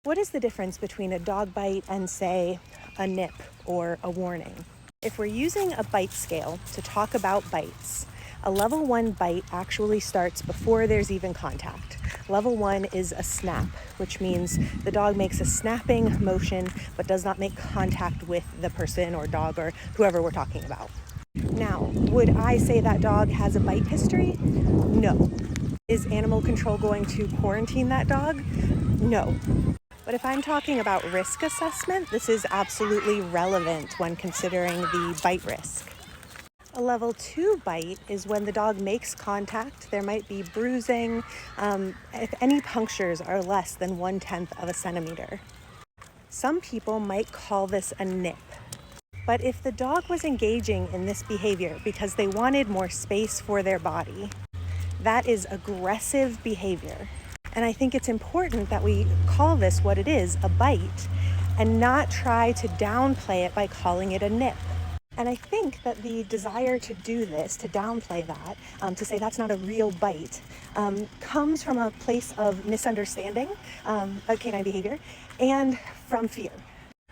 What is the difference between a dog bite and, say, a nip or a warning? If we're using a bite scale to talk about bites, a level 1 bite actually starts before there's even contact. Level 1 is a snap, which means the dog makes a snapping motion but does not make contact with the person or dog or whoever we're talking about. Now, would I say that dog has a bite history? No. Is animal control going to quarantine that dog? No. But if I'm talking about risk assessment, this is absolutely relevant when considering the bite risk. A level 2 bite is when the dog makes contact. There might be bruising, if any punctures are less than 1/10 of a centimeter. Some people might call this a nip. But if the dog was engaging in this behavior because they wanted more space for their body, that is aggressive behavior. And I think it's important that we call this what it is, a bite, and not try to downplay it by calling it a nip. And I think that the desire to do this, to downplay that, to say that's not a real bite, comes from a place of misunderstanding of canine behavior and from fear.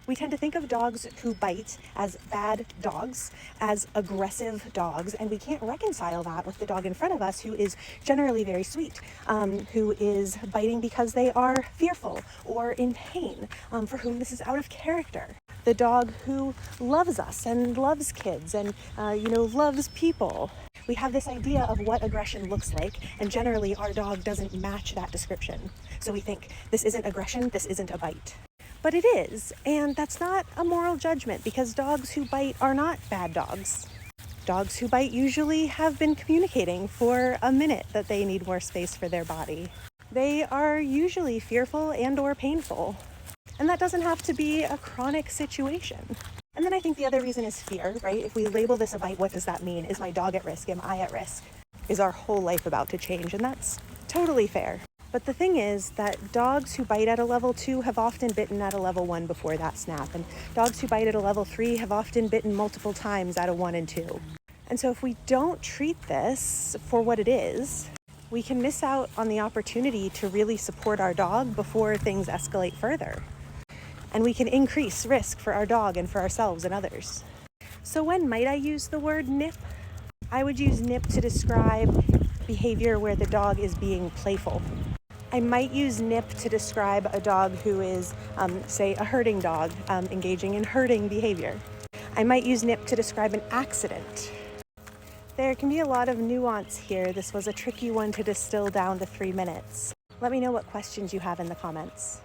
We tend to think of dogs who bite as bad dogs, as aggressive dogs, and we can't reconcile that with the dog in front of us who is generally very sweet, who is biting because they are fearful or in pain, for whom this is out of character. The dog who loves us and loves kids and, loves people. We have this idea of what aggression looks like, and generally our dog doesn't match that description. So we think, this isn't aggression, this isn't a bite. But it is, and that's not a moral judgment because dogs who bite are not bad dogs. Dogs who bite usually have been communicating for a minute that they need more space for their body. They are usually fearful and or painful, and that doesn't have to be a chronic situation. And then I think the other reason is fear, right? If we label this a bite, what does that mean? Is my dog at risk? Am I at risk? Is our whole life about to change? And that's totally fair. But the thing is that dogs who bite at a level 2 have often bitten at a level 1 before that snap. And dogs who bite at a level 3 have often bitten multiple times at a 1 and 2. And so if we don't treat this for what it is, we can miss out on the opportunity to really support our dog before things escalate further. And we can increase risk for our dog and for ourselves and others. So when might I use the word nip? I would use nip to describe behavior where the dog is being playful. I might use nip to describe a dog who is, say, a herding dog, engaging in herding behavior. I might use nip to describe an accident. There can be a lot of nuance here. This was a tricky one to distill down to 3 minutes. Let me know what questions you have in the comments.